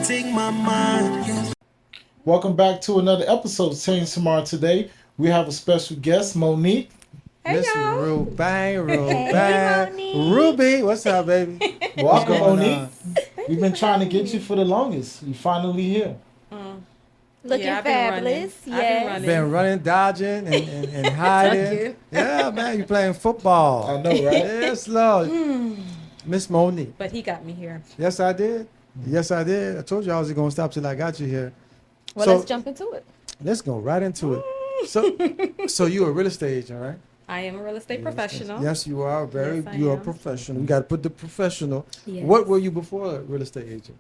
take my mind. Welcome back to another episode of Change Tomorrow. Today we have a special guest, Monique. Hey, Miss y'all. Rubaine, Monique. Ruby, what's up, baby? Welcome, going Monique. on? We've been trying to get you for the longest. You finally here. Looking Yeah, I've been fabulous. running. I've been running. Been running, dodging, and hiding. Tucking. Yeah, man, you playing football. I know, right? Yes, Lord. Miss Monique. But he got me here. Yes, I did. Yes, I did. I told you I was going to stop till I got you here. Well, So- let's jump into it. Let's go right into it. So you're a real estate agent, right? I am a real estate professional. Yes, you are. Yes, I You are a am. professional. You got to put the professional. Yes. What were you before a real estate agent?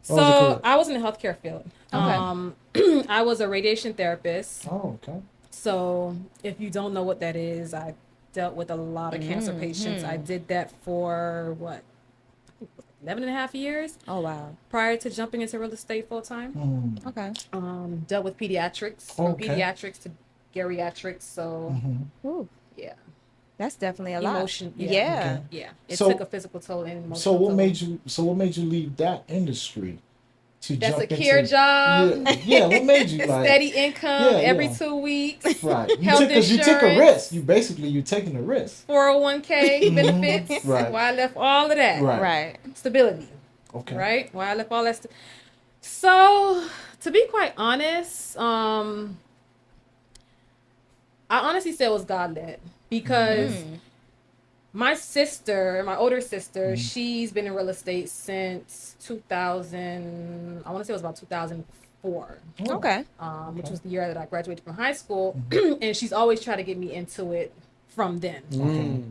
What was your So career? I was in the healthcare field. Okay. I was a radiation therapist. Oh, okay. So if you don't know what that is, I dealt with a lot of cancer patients. I did that for what? 11 and a half years Oh, wow. prior to jumping into real estate full time. Mm. Okay. Dealt with pediatrics, from Okay. pediatrics to geriatrics. So Ooh, yeah, that's definitely a lot. Emotion, yeah. Yeah. Okay. yeah, it So- took a physical toll and emotional So what toll. made you? So what made you leave that industry to That jump secure into? job, Yeah. What made you like? steady income Yeah, every yeah. 2 weeks, Right. You health took, 'cause you took a insurance. risk. You're taking a risk. 401k benefits. Right. Why I left all of that. Right. Right. Stability. Okay. Right. Why I left all that. So to be quite honest, I honestly say it was God led because my sister, my older sister, she's been in real estate since 2000. I want to say it was about 2004. Oh. Okay. Which was the year that I graduated from high school, and she's always tried to get me into it from then. Okay.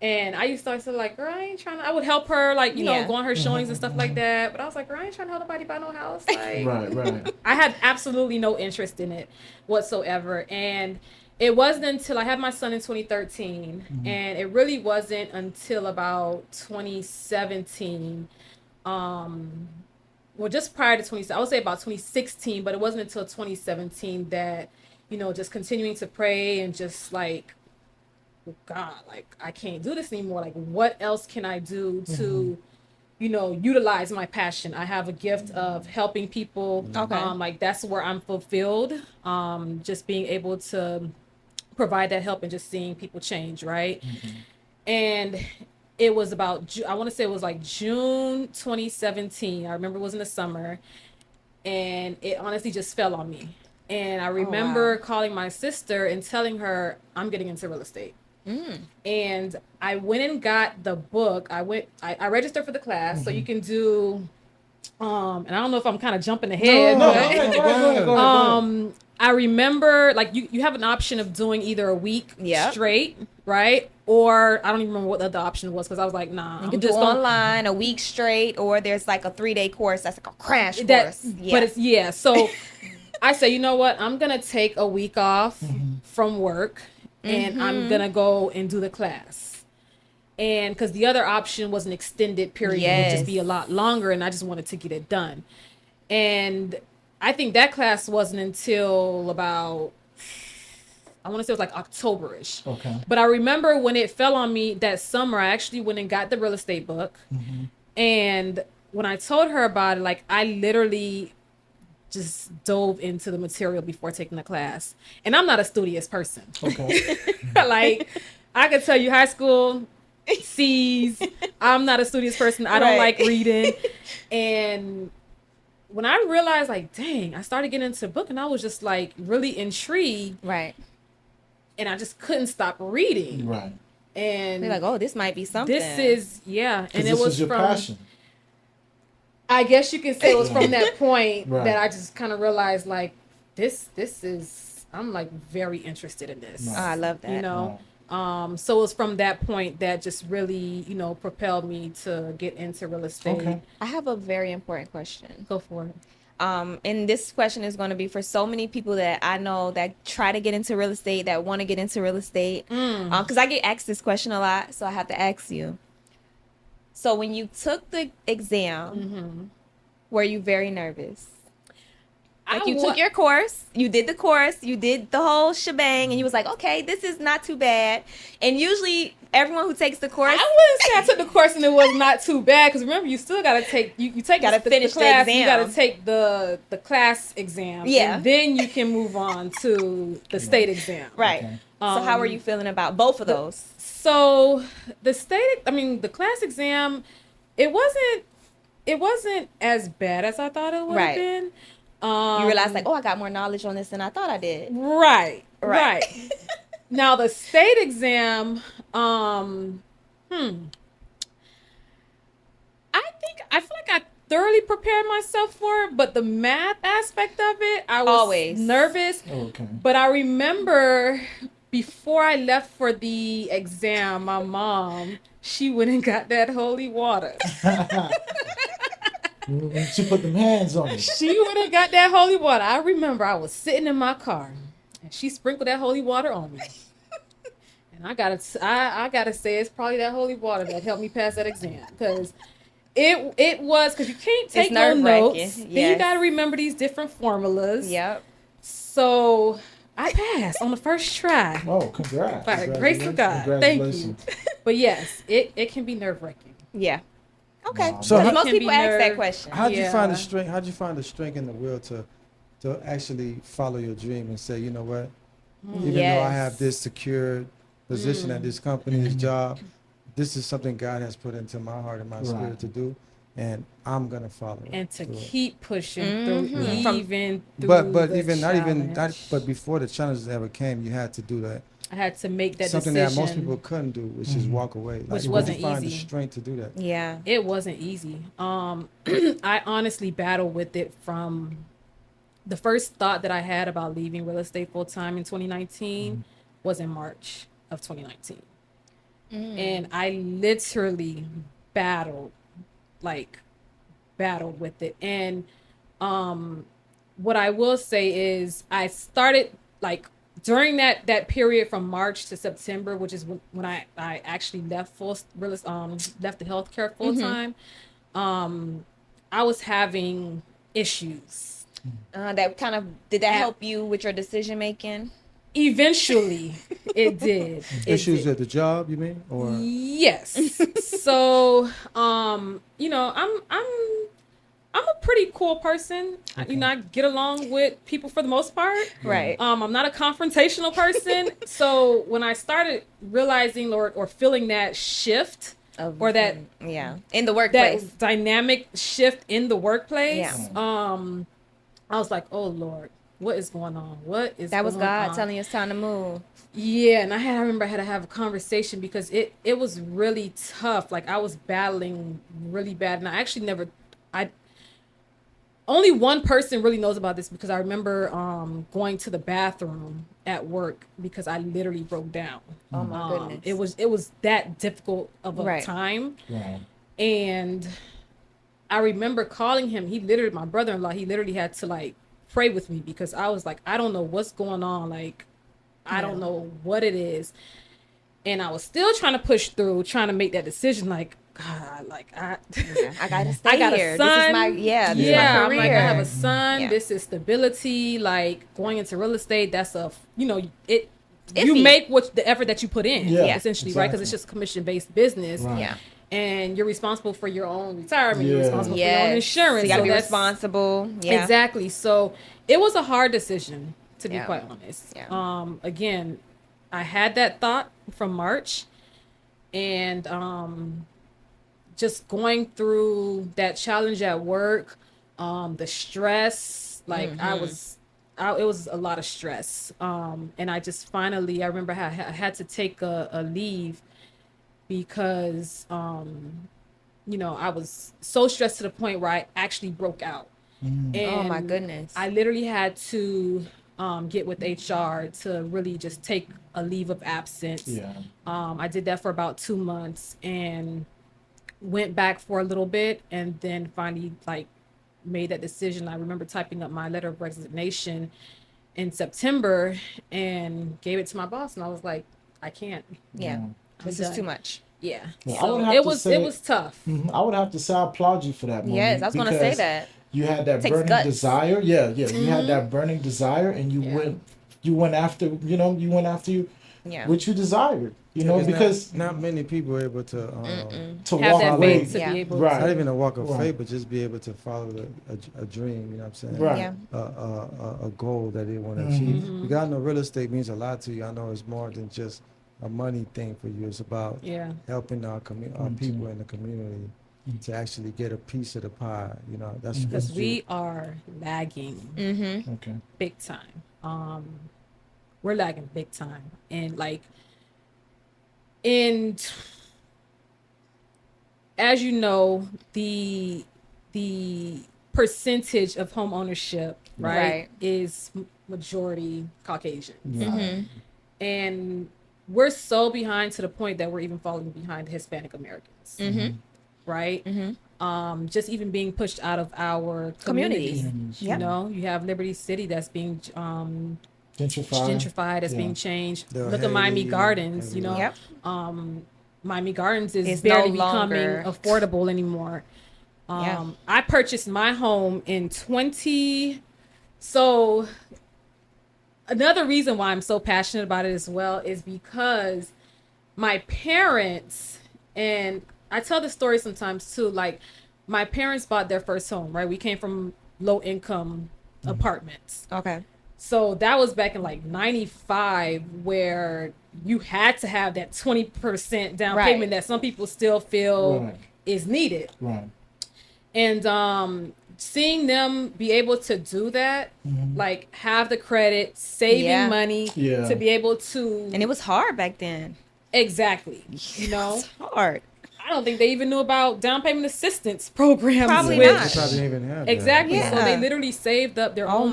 And I used to always say, like, girl, I ain't trying to, I would help her, like, you know, Yeah. go on her showings and stuff like that. But I was like, girl, I ain't trying to help nobody buy no house. Like, Right. I had absolutely no interest in it whatsoever. And it wasn't until I had my son in 2013, and it really wasn't until about 2017, well, just prior to 20, I would say about 2016, but it wasn't until 2017 that, you know, just continuing to pray and just like, God, like, I can't do this anymore. Like, what else can I do to, you know, utilize my passion? I have a gift of helping people. Okay. Like, that's where I'm fulfilled. Just being able to provide that help and just seeing people change, right? And it was about, I want to say it was like June 2017. I remember it was in the summer, and it honestly just fell on me. And I remember calling my sister and telling her I'm getting into real estate. And I went and got the book. I registered for the class, so you can do, and I don't know if I'm kind of jumping ahead. No, but- go ahead. I remember, like, you have an option of doing either a week Yep. straight, right? Or I don't even remember what the other option was, because I was like, nah, You I'm can do just gonna, online a week straight, or there's like a 3-day course that's like a crash that, course. Yeah. but it's, yeah. So I said, you know what? I'm going to take a week off from work, and I'm going to go and do the class. And because the other option was an extended period, it would just be a lot longer, and I just wanted to get it done. And I think that class wasn't until about, I want to say it was like October-ish. Okay. But I remember when it fell on me that summer, I actually went and got the real estate book. And when I told her about it, like, I literally just dove into the material before taking the class. And I'm not a studious person. Okay. Like, I could tell you high school C's. I'm not a studious person. I don't Right. like reading. And when I realized, like, dang, I started getting into the book, and I was just like really intrigued, right. and I just couldn't stop reading. Right. And They're like, oh, this might be something. this is, yeah. And it this was your from, passion. I guess you can say it was from that point Right. that I just kind of realized, like, this is, I'm like very interested in this. Oh, I love that. You know? So it was from that point that just really, you know, propelled me to get into real estate. Okay. I have a very important question. Go for it. And this question is going to be for so many people that I know that try to get into real estate, that want to get into real estate. Because I get asked this question a lot, so I have to ask you. So when you took the exam, were you very nervous? Like you took your course, you did the course, you did the whole shebang, and you was like, okay, this is not too bad. And usually everyone who takes the course, I wouldn't say I took the course and it was not too bad, because remember, you still got to take, you take Gotta finish the class, the exam. you got to take the class exam. Yeah. And then you can move on to the state exam. right. Okay. So how are you feeling about both of those? So the class exam, it wasn't as bad as I thought it would have Right. been. You realize like, oh, I got more knowledge on this than I thought I did. Right. Right. Now the state exam, I feel like I thoroughly prepared myself for it, but the math aspect of it, I was Always nervous. Okay. But I remember before I left for the exam, my mom, she went and got that holy water. She put them hands on you. She went and got that holy water. I remember I was sitting in my car and she sprinkled that holy water on me. And I gotta say it's probably that holy water that helped me pass that exam, because it was, because you can't take no notes. Yes. Then you gotta remember these different formulas. Yep. So I passed on the first try. Oh, congrats. By the grace of God. Thank you. Congratulations. But yes, it can be nerve-wracking. Yeah. Okay. Wow. So Because how- most Can be people ask that nerve- question. How'd you find the Yeah. strength? How'd you find the strength and the will to actually follow your dream and say, you know what? Even though I have this secure position at this company, this job, this is something God has put into my heart and my spirit to do, and I'm gonna follow it. And to through it. keep pushing through, From- even through But the even not even challenge. but before the challenges ever came, you had to do that. I had to make that Something decision. that most people couldn't do, which is walk away. Like, Which where'd wasn't you find easy. the strength to do that? Yeah. It wasn't easy. I honestly battled with it from the first thought that I had about leaving real estate full time in 2019 was in March of 2019. And I literally battled with it. And what I will say is I started like during that period from March to September, which is when I actually left left the healthcare full time. I was having issues. That kind of did that help you with your decision making? Eventually, it did. Issues at the job, you mean? Or Yes. So, you know, I'm a pretty cool person. You know, I get along with people for the most part. Right. I'm not a confrontational person. So when I started realizing or feeling that shift or that in the workplace, that dynamic shift in the workplace, Yeah. I was like, oh Lord, what is going on? What is that was going God on? telling you it's time to move. Yeah, and I remember I had to have a conversation because it was really tough. Like I was battling really bad, and I actually only one person really knows about this, because I remember going to the bathroom at work because I literally broke down. Oh my goodness. It was that difficult of a time. Right. And I remember calling him. My brother-in-law, he literally had to like pray with me, because I was like, I don't know what's going on. Like, I don't know what it is. And I was still trying to push through, trying to make that decision. Like, God, like I gotta stay I got here. a son. This is my this is my I'm career. like, I have a son. Yeah. This is stability. Like going into real estate, that's you Iffy. make the effort that you put in, Yeah, essentially, right? Because it's just commission-based business. Right. Yeah. And you're responsible for your own retirement. You're Yeah. responsible for your own insurance. So you gotta So be that's- responsible. Yeah. Exactly. So it was a hard decision, to be Yeah. quite honest. Yeah. Again, I had that thought from March, and just going through that challenge at work, the stress, like it was a lot of stress. And I just finally, I remember I had to take a leave because, you know, I was so stressed to the point where I actually broke out. And Oh my goodness. I literally had to get with HR to really just take a leave of absence. Yeah. I did that for about 2 months and went back for a little bit, and then finally like made that decision. I remember typing up my letter of resignation in September and gave it to my boss, and I was like, I can't. Yeah. This is done. too much. Yeah. Well, I So would have it to was say- it was tough. I would have to say I applaud you for that. Monique, Yes, I was gonna say because that. you had that Takes burning guts. desire. Yeah, yeah. You had that burning desire, and you went after. You went after Yeah. what you desired. Because not many people are able to to Have walk that away. faith to Yeah. be able Right. not to. even a walk of Right. faith, but just be able to follow a dream. You know what I'm saying? Right. Yeah. A goal that they want to achieve. Because I know real estate means a lot to you. I know it's more than just a money thing for you. It's about helping our people in the community to actually get a piece of the pie. That's Because we are lagging Okay. big time. We're lagging big time. And as you know, the percentage of home ownership, right. is majority Caucasian. And we're so behind to the point that we're even falling behind the Hispanic Americans. Right? Just even being pushed out of our communities. Yep. You have Liberty City that's being gentrified, that's being changed. Look at Miami Gardens, Yep. Miami Gardens is It's barely no becoming longer affordable anymore. I purchased my home in so another reason why I'm so passionate about it as well is because my parents, and I tell this story sometimes too, like my parents bought their first home, right? We came from low income apartments. Okay. So that was back in like 95 where you had to have that 20% down payment that some people still feel is needed. Right. And seeing them be able to do that, like have the credit, saving money to be able to. And it was hard back then. Exactly. It's hard. I don't think they even knew about down payment assistance programs. Probably They not. probably didn't even have Exactly. Yeah. So they literally saved up their own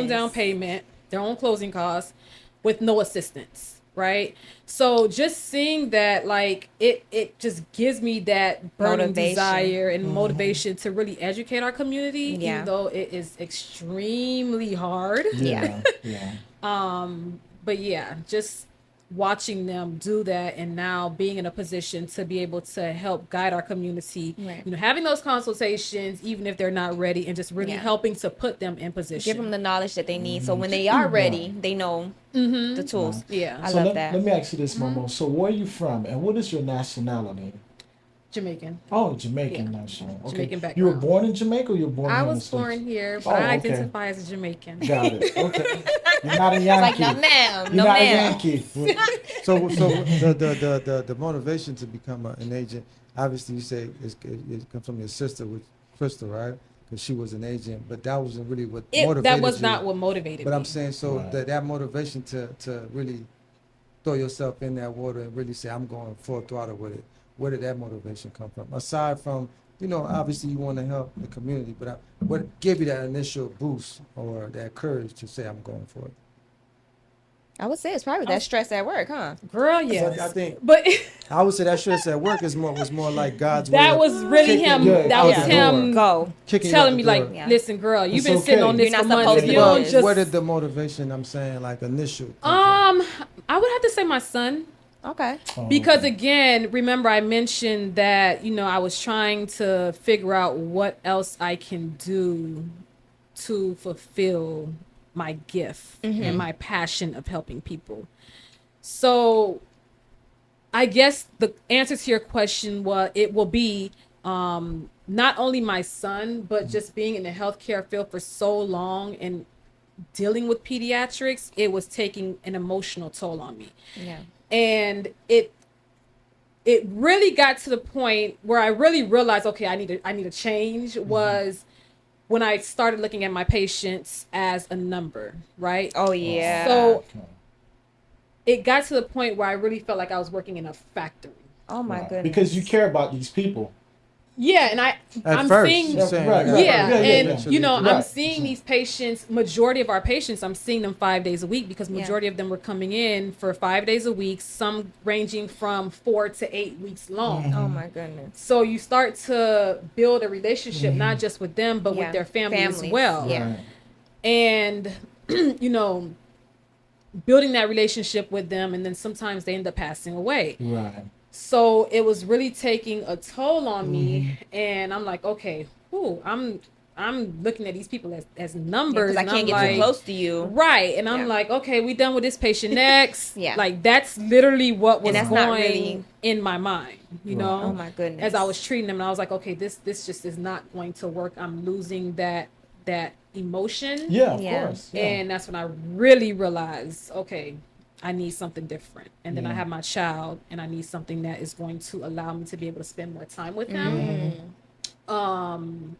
down payment, their own closing costs with no assistance, right? So just seeing that, like it just gives me that burning desire and motivation to really educate our community, even though it is extremely hard. Yeah. But yeah, just watching them do that and now being in a position to be able to help guide our community, having those consultations, even if they're not ready, and just really helping to put them in position. Give them the knowledge that they need. So when they are ready, they know the tools. Yeah. I love that. Let me ask you this, Momo. So where are you from and what is your nationality? Jamaican. Oh, Jamaican national. Okay. Jamaican background. You were born in Jamaica or you were born I here in the was States? born here, but I identify as a Jamaican. Got it. Okay. You're not a Yankee. Like, no ma'am. You're No not a ma'am. Yankee. So the motivation to become an agent, obviously you say it comes from your sister with Crystal, right? Because she was an agent, but that wasn't really what motivated That was you. not what motivated But me. I'm saying that motivation to really throw yourself in that water and really say I'm going full throttle with it. Where did that motivation come from? Aside from, obviously you want to help the community, but what gave you that initial boost or that courage to say I'm going for it? I would say it's probably that stress at work, huh? Girl, yes. I think But I would say that stress at work was more like God's way that of was really kicking him. you That out was the him Go. kicking you telling out me the like, door. Yeah. listen, girl, you've been It's sitting okay. on this You're for not months. supposed to You do don't this. just. Where did the motivation, I'm saying, like initial? come from? I would have to say my son. Okay. Because again, remember I mentioned that, I was trying to figure out what else I can do to fulfill my gift and my passion of helping people. So I guess the answer to your question will be not only my son, but just being in the healthcare field for so long and dealing with pediatrics, it was taking an emotional toll on me. Yeah. And it really got to the point where I really realized, okay, I need a change was when I started looking at my patients as a number, right? Oh yeah. So it got to the point where I really felt like I was working in a factory. Oh my goodness. Because you care about these people. Yeah, and I'm first, seeing you're saying, right, and Right. I'm seeing these patients, majority of our patients, I'm seeing them 5 days a week because majority of them were coming in for 5 days a week, some ranging from 4 to 8 weeks long. Oh my goodness. So you start to build a relationship, not just with them, but with their family as Families. well. Yeah. Right. And, building that relationship with them, and then sometimes they end up passing away. Right. So it was really taking a toll on me, and I'm like, okay, I'm I'm looking at these people as numbers. Because I and can't I'm get like, too close to you. Right. And I'm Yeah. like, okay, we done with this patient next. Yeah. Like, that's literally what was And that's going not really in my mind, you know? Oh my goodness. As I was treating them, and I was like, okay, this just is not going to work. I'm losing that emotion. Yeah, of Yeah. course. Yeah. And that's when I really realized, okay, I need something different. And then I Yeah. have my child, and I need something that is going to allow me to be able to spend more time with him.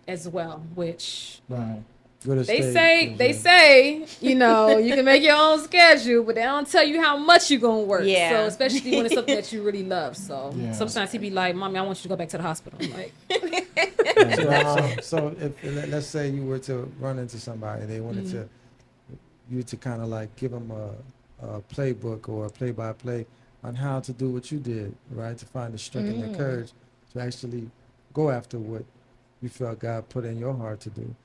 As well, which Right. they say, you know, you can make your own schedule, but they don't tell you how much you're gonna work. Yeah. So especially when it's something that you really love. So Yeah. sometimes he'd be like, "Mommy, I want you to go back to the hospital." I'm like, So if let's say you were to run into somebody, they wanted Mm-hmm. to you to kind of like give them a playbook or a play-by-play on how to do what you did, right? To find the strength and the courage to actually go after what you felt God put in your heart to do.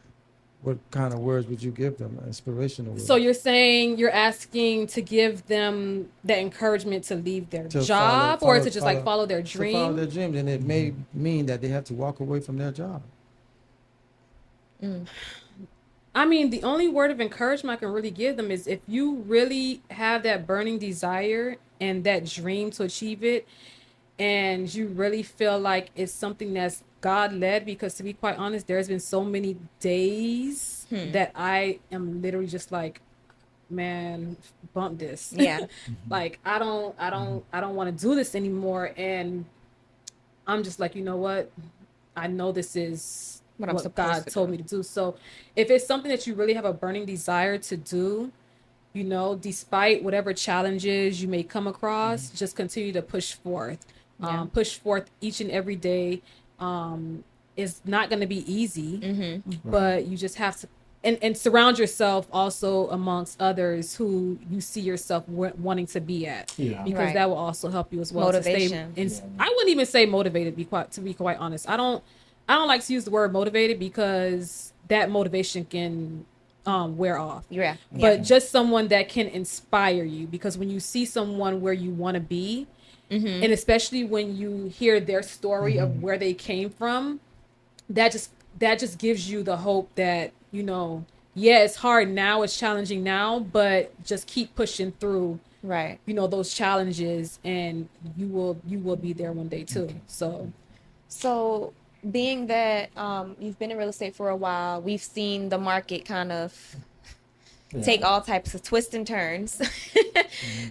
What kind of words would you give them? Inspirational words. so you're asking to give them the encouragement to leave their To job, follow- or to just like follow their to follow dream? their dreams, and it may mean that they have to walk away from their job. I mean, the only word of encouragement I can really give them is if you really have that burning desire and that dream to achieve it, and you really feel like it's something that's God led, because to be quite honest, there's been so many days that I am literally just like, man, bump this. Yeah. Like I don't want to do this anymore. And I'm just like, you know what? I know this is What I'm supposed God to told do. me to do. So if it's something that you really have a burning desire to do, you know, despite whatever challenges you may come across, just continue to push forth. Yeah. Push forth each and every day. It's not going to be easy, but you just have to, and surround yourself also amongst others who you see yourself wanting to be at, Yeah. because Right. that will also help you as well. Motivation. To stay I wouldn't even say motivated. To be quite honest, I don't like to use the word motivated, because that motivation can wear off. Yeah. But just someone that can inspire you, because when you see someone where you want to be, and especially when you hear their story of where they came from, that just gives you the hope that, you know, yeah, it's hard now, it's challenging now, but just keep pushing through, Right. you know, those challenges, and you will be there one day too. So being that you've been in real estate for a while, we've seen the market kind of take all types of twists and turns.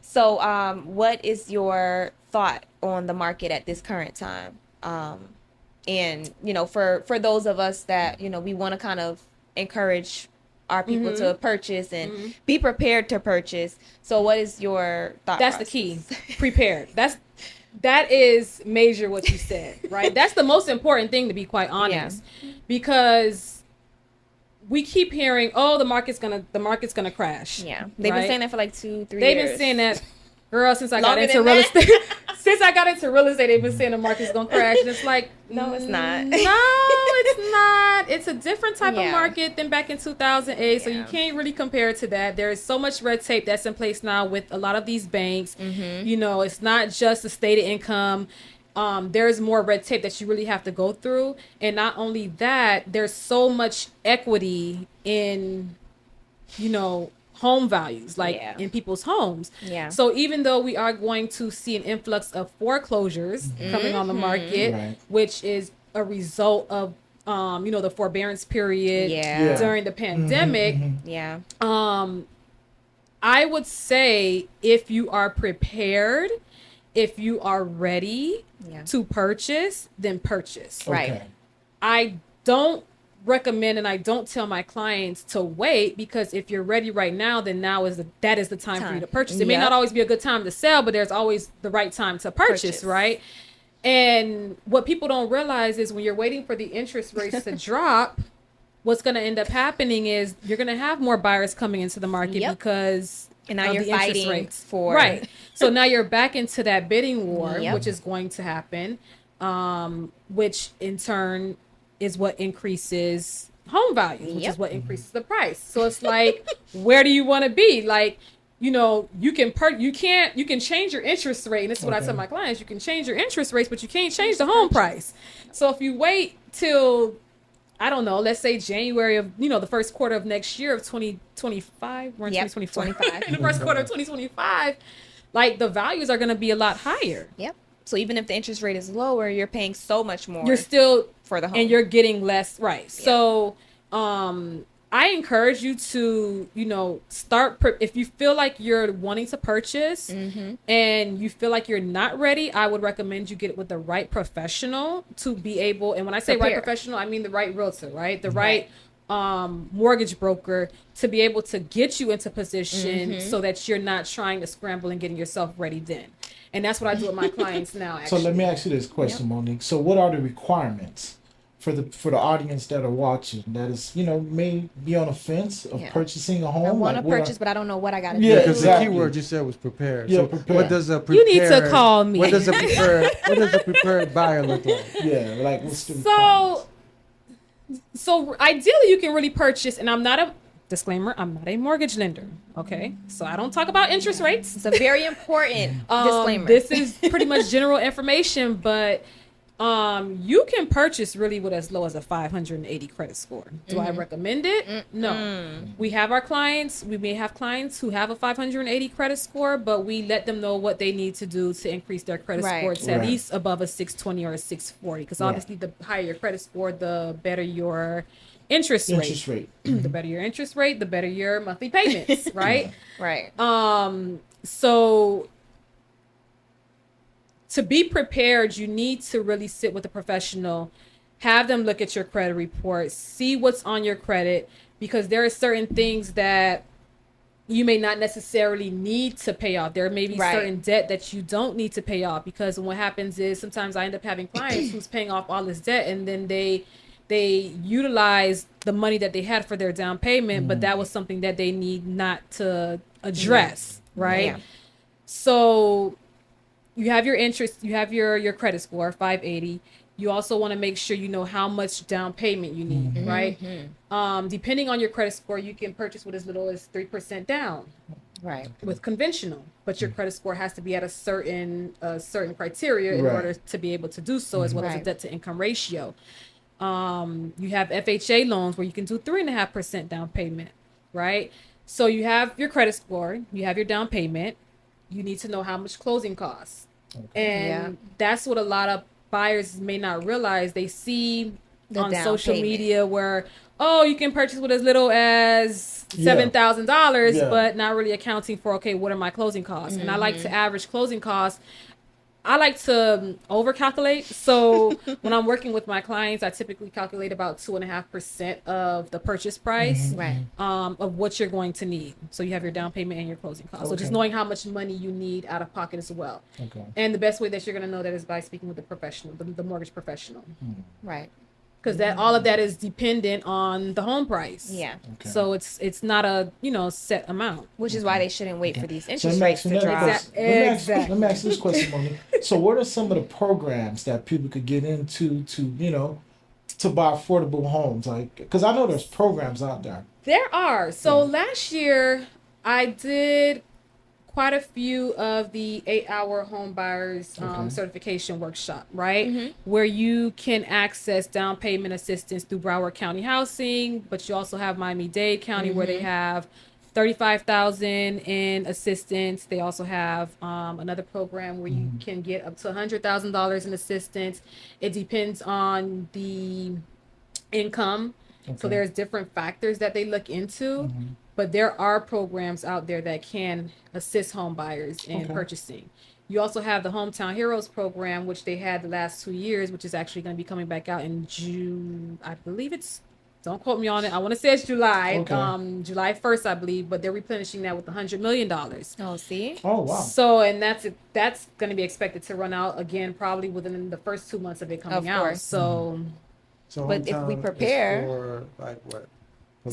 So what is your thought on the market at this current time? And, you know, for those of us that, you know, we want to kind of encourage our people to purchase and be prepared to purchase. So what is your thought That's process? the key. Prepared. That is major what you said, right? That's the most important thing, to be quite honest, because we keep hearing, oh, the market's gonna crash. Yeah. They've been saying that for like 2-3 years. They've been saying that, girl, since I got Longer into than real that? estate. Since I got into real estate, they've been saying the market's gonna crash, and it's like, No, it's not. No, it's not. It's a different type Yeah. of market than back in 2008. So you Yeah. can't really compare it to that. There is so much red tape that's in place now with a lot of these banks. You know, it's not just the stated income. There's more red tape that you really have to go through, and not only that, there's so much equity in, you know, home values, like in people's homes. Yeah. So even though we are going to see an influx of foreclosures coming on the market, Right. which is a result of you know, the forbearance period Yeah. during the pandemic, Yeah. I would say if you are prepared, if you are ready to purchase, then purchase. Right. Okay. I don't recommend, and I don't tell my clients to wait, because if you're ready right now, then that is the time for you to purchase. It may Yep. not always be a good time to sell, but there's always the right time to purchase. Right? And what people don't realize is when you're waiting for the interest rates to drop, what's going to end up happening is you're going to have more buyers coming into the market Yep. because And now of you're the interest fighting rates. for Right. So now you're back into that bidding war, Yep. which is going to happen, which in turn is what increases home values, which Yep. is what increases the price. So it's like, where do you want to be? Like, you know, you can change your interest rate. And this is what I tell my clients. You can change your interest rates, but you can't change the home price. So if you wait till I don't know, let's say January of, the first quarter of next year of 2025, we're in 2025, in the first quarter of 2025, like the values are going to be a lot higher. Yep. So even if the interest rate is lower, you're paying so much more. You're still for the home, and you're getting less, right? Yeah. So, I encourage you to, start if you feel like you're wanting to purchase and you feel like you're not ready. I would recommend you get it with the right professional to be able. And when I say right professional, I mean the right realtor, right? The right mortgage broker to be able to get you into position so that you're not trying to scramble and getting yourself ready then. And that's what I do with my clients now, actually. So let me ask you this question, Monique. So what are the requirements for the audience that are watching that is, may be on a fence of purchasing a home? I want to purchase, but I don't know what I got to do. Yeah, Because exactly. the key word you said was prepared. Yeah, So prepared. what does a prepared? You need to call me. What does a prepared buyer look like? Yeah, like what's the requirements? So ideally you can really purchase, and I'm not a disclaimer, I'm not a mortgage lender. Okay. So I don't talk about interest rates. It's a very important disclaimer. This is pretty much general information, but you can purchase really with as low as a 580 credit score. Do I recommend it? No. We have our clients, we may have clients who have a 580 credit score, but we let them know what they need to do to increase their credit score to at least above a 620 or a 640. Because obviously the higher your credit score, the better your interest rate. The better your interest rate, the better your monthly payments, right? Right. So to be prepared, you need to really sit with a professional, have them look at your credit report, see what's on your credit, because there are certain things that you may not necessarily need to pay off. There may be certain debt that you don't need to pay off, because what happens is sometimes I end up having clients who's paying off all this debt, and then they utilize the money that they had for their down payment, but that was something that they need not to address, right? Yeah. So you have your interest, you have your credit score, 580. You also want to make sure you know how much down payment you need, right? Depending on your credit score, you can purchase with as little as 3% down, right? With conventional, but your credit score has to be at a certain criteria in order to be able to do so, as well as a debt to income ratio. You have FHA loans where you can do 3.5% down payment, right? So you have your credit score, you have your down payment. You need to know how much closing costs. And that's what a lot of buyers may not realize. They see on social media where, you can purchase with as little as $7,000, but not really accounting for, what are my closing costs? And I like to average closing costs. I like to over-calculate. So when I'm working with my clients, I typically calculate about 2.5% of the purchase price of what you're going to need. So you have your down payment and your closing costs. So just knowing how much money you need out of pocket as well. And the best way that you're going to know that is by speaking with the professional, the mortgage professional. Right. Because all of that is dependent on the home price. Yeah. So it's not a set amount. Which is why they shouldn't wait for these interest rates to drop. Let me ask this question, Monique. So what are some of the programs that people could get into to buy affordable homes? Like, because I know there's programs out there. There are. So last year I did quite a few of the 8-hour home buyers certification workshop, right? Where you can access down payment assistance through Broward County Housing, but you also have Miami-Dade County where they have $35,000 in assistance. They also have another program where you can get up to $100,000 in assistance. It depends on the income. So there's different factors that they look into. But there are programs out there that can assist home buyers in purchasing. You also have the Hometown Heroes program, which they had the last 2 years, which is actually going to be coming back out in June. I believe don't quote me on it. I want to say it's July, July 1st, I believe, but they're replenishing that with $100 million. Oh, see? Oh, wow. So, and that's going to be expected to run out again, probably within the first 2 months of it coming out. So, but if we prepare. For, like, what?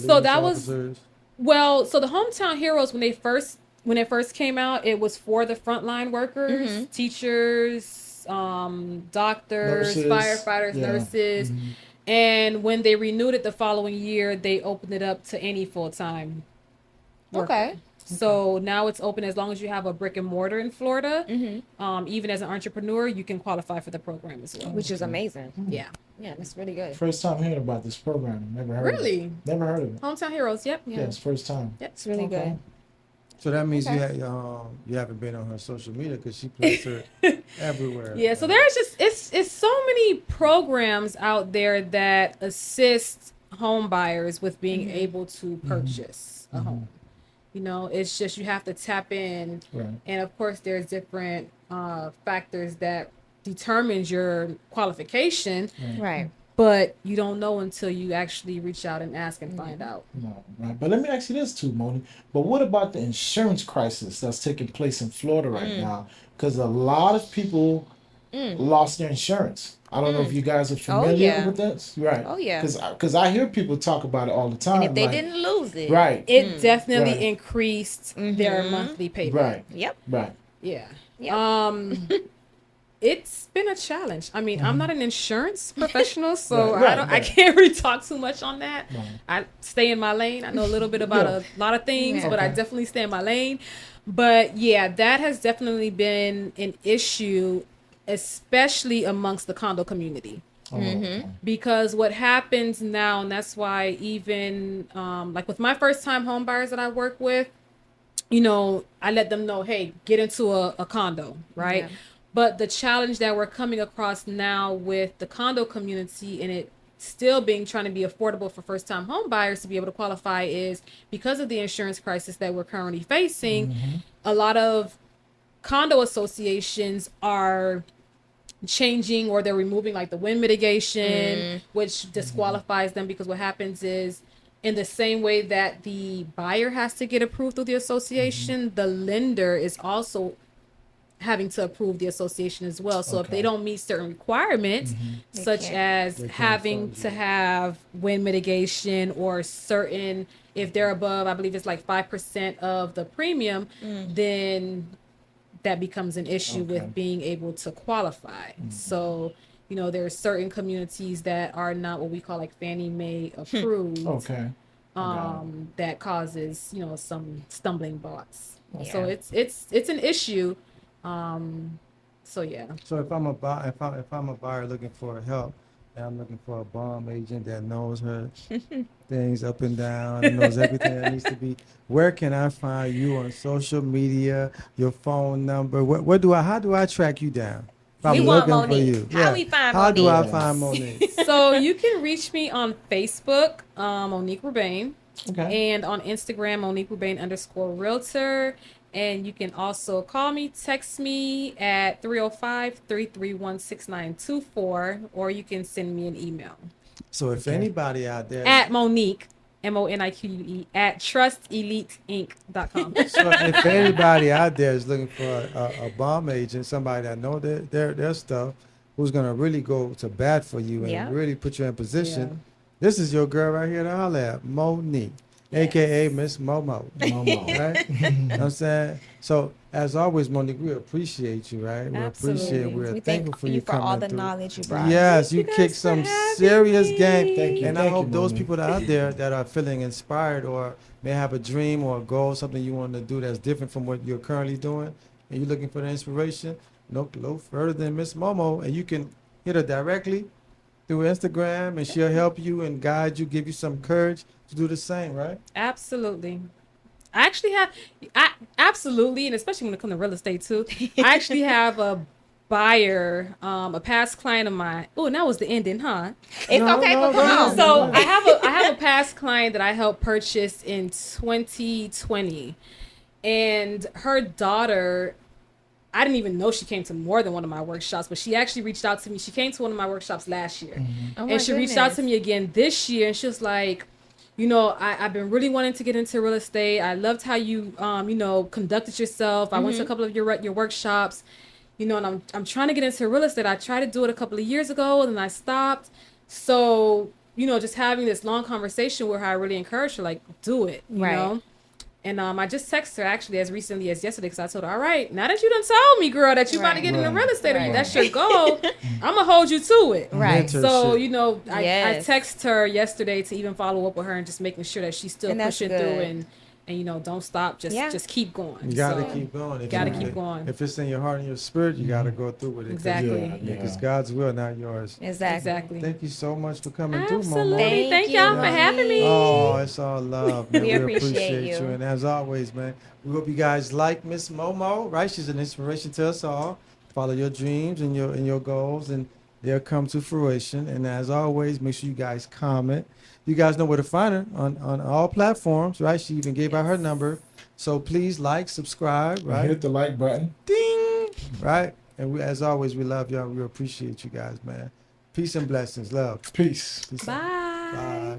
So that officers? Well, so the Hometown Heroes, when it first came out, it was for the frontline workers, teachers, doctors, nurses, firefighters, nurses. And when they renewed it the following year, they opened it up to any full-time worker. So now it's open as long as you have a brick and mortar in Florida. Even as an entrepreneur, you can qualify for the program as well. Which is amazing. Yeah. Yeah, that's really good. First time hearing about this program. Never heard of it. Really? Never heard of it. Hometown Heroes. Yep. Yeah. Yes, first time. Yep. It's really Okay. good. So that means Okay. you haven't been on her social media because she plays her everywhere. Yeah, so there's just it's so many programs out there that assist home buyers with being able to purchase a home. You know, it's just you have to tap in, Right. and of course there's different factors that determines your qualification, Right. but you don't know until you actually reach out and ask and find out. No, right. But let me ask you this too, Moni. But what about the insurance crisis that's taking place in Florida right now? Because a lot of people lost their insurance. I don't know if you guys are familiar yeah. with this. Right. Oh, yeah. Because I hear people talk about it all the time. And if they like, didn't lose it. Right. It definitely Right. increased their monthly payment. Right. Yep. Right. Yeah. Yep. It's been a challenge. I mean, I'm not an insurance professional, so Right, I right. can't really talk too much on that. Right. I stay in my lane. I know a little bit about a lot of things, Yeah. but I Okay. definitely stay in my lane. But yeah, that has definitely been an issue, especially amongst the condo community. Oh, okay. Because what happens now, and that's why even like with my first time home buyers that I work with, you know, I let them know, hey, get into a condo, right? Yeah. But the challenge that we're coming across now with the condo community and it still being trying to be affordable for first time home buyers to be able to qualify is because of the insurance crisis that we're currently facing, a lot of condo associations are changing or they're removing like the wind mitigation, which disqualifies them because what happens is in the same way that the buyer has to get approved through the association, the lender is also having to approve the association as well. So if they don't meet certain requirements, such can't. as having to have wind mitigation or certain, if they're above, I believe it's like 5% of the premium, then that becomes an issue with being able to qualify. So, you know, there are certain communities that are not what we call like Fannie Mae approved. Okay. That causes, you know, some stumbling blocks. Yeah. So it's an issue. So yeah. So if I'm a buyer looking for help, and I'm looking for a bomb agent that knows her things up and down, and knows everything that needs to be, where can I find you on social media? Your phone number? How do I track you down? If I'm We want looking for Monique. you. How we find How do I Monique? find Monique? So you can reach me on Facebook, Monique Rubaine, Okay. and on Instagram, Monique Rubaine _realtor. And you can also call me, text me at 305-331-6924, or you can send me an email. So if anybody out there, At Monique, MONIQUE, at trusteliteinc.com. so if anybody out there is looking for a bomb agent, somebody that know their stuff, who's gonna really go to bat for you and Yeah. really put you in position, Yeah. this is your girl right here to holler at, Monique, a.k.a. Miss Momo. Momo. Right? You know what I'm saying? So as always, Monique, we appreciate you, right? We Absolutely. appreciate, we're We thankful thank for you for all coming the through. knowledge you brought. Yes, you Thank you kicked guys some for having serious me. game. Thank you. And I hope those people out there that are feeling inspired or may have a dream or a goal, something you want to do that's different from what you're currently doing, and you're looking for the inspiration, look no further than Miss Momo, and you can hit her directly through Instagram, and she'll help you and guide you, give you some courage to do the same, right? Absolutely. I actually have, absolutely, and especially when it comes to real estate too, I actually have a buyer, a past client of mine. Oh, and that was the ending, huh? It's okay, but come on. So I have a past client that I helped purchase in 2020, and her daughter, I didn't even know she came to more than one of my workshops, but she actually reached out to me. She came to one of my workshops last year, Oh my and she reached out goodness. to me again this year, and she was like, you know, I've been really wanting to get into real estate. I loved how you, you know, conducted yourself. I went to a couple of your workshops, you know, and I'm trying to get into real estate. I tried to do it a couple of years ago, and then I stopped. So, you know, just having this long conversation where I really encouraged her, like, do it, you Right. know. And I just texted her actually as recently as yesterday because I told her, all right, now that you done told me, girl, that you about to Right. get into Right. real estate, or Right. that's your goal, I'm gonna hold you to it. Right. Mentorship. So, you know, I Yes. texted her yesterday to even follow up with her and just making sure that she's still And that's pushing good. through and and don't stop. Just keep going. You gotta So, keep going. Gotta keep going. If it's in your heart and your spirit, you gotta go through with it. Exactly. Yeah. Because God's will, not yours. Exactly. Thank you so much for coming through, Momo. Absolutely. Thank you, y'all for having me. Oh, it's all love, man. We appreciate you. And as always, man, we hope you guys like Miss Momo, right? She's an inspiration to us all. Follow your dreams and your goals, and they'll come to fruition. And as always, make sure you guys comment. You guys know where to find her on all platforms, right? She even gave out her number. So please like, subscribe, right? Hit the like button. Ding! Right? And as always, we love y'all. We appreciate you guys, man. Peace and blessings. Love. Peace. Peace out. Bye. Bye.